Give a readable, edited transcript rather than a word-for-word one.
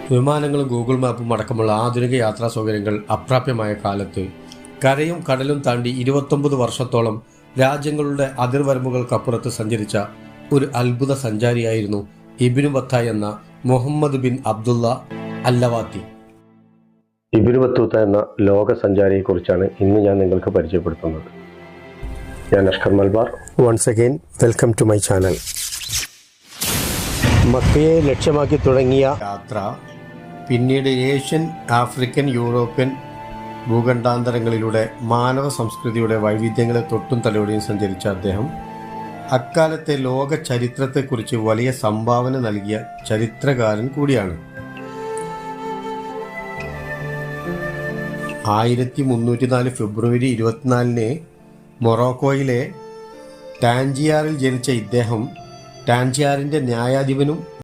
വിമാനങ്ങളും ഗൂഗിൾ മാപ്പും അടക്കമുള്ള ആധുനിക യാത്രാ സൗകര്യങ്ങൾ അപ്രാപ്യമായ കാലത്ത് കരയും കടലും താണ്ടി 29 വർഷത്തോളം രാജ്യങ്ങളുടെ അതിർവരമ്പുകൾക്കപ്പുറത്ത് സഞ്ചരിച്ച ഒരു അത്ഭുത സഞ്ചാരിയായിരുന്നു ഇബ്നു ബത്തൂത്ത എന്ന Muhammad bin Abdullah Allawati. Ibn Battuta എന്ന ലോക സഞ്ചാരിയെക്കുറിച്ചാണ് ഇന്ന് ഞാൻ നിങ്ങൾക്ക് പരിചയപ്പെടുത്തുന്നത്. ഞാൻ Ashkar Malbar. Once again welcome to my channel. മക്കയെ ലക്ഷ്യമാക്കി തുടങ്ങിയ യാത്ര പിന്നീട് ഏഷ്യൻ, ആഫ്രിക്കൻ, യൂറോപ്യൻ ഭൂഖണ്ഡാന്തരങ്ങളിലൂടെ മാനവ സംസ്കൃതിയുടെ വൈവിധ്യങ്ങളെ തൊട്ടും തലോടിയും സഞ്ചരിച്ച അദ്ദേഹം അക്കാലത്തെ ലോക ചരിത്രത്തെക്കുറിച്ച് വലിയ സംഭാവന നൽകിയ ചരിത്രകാരൻ കൂടിയാണ്. 1304 ഫെബ്രുവരി 24 മൊറോക്കോയിലെ ടാൻജിയാറിൽ ജനിച്ച ഇദ്ദേഹം ടാൻജിയാറിൻ്റെ ന്യായാധിപനും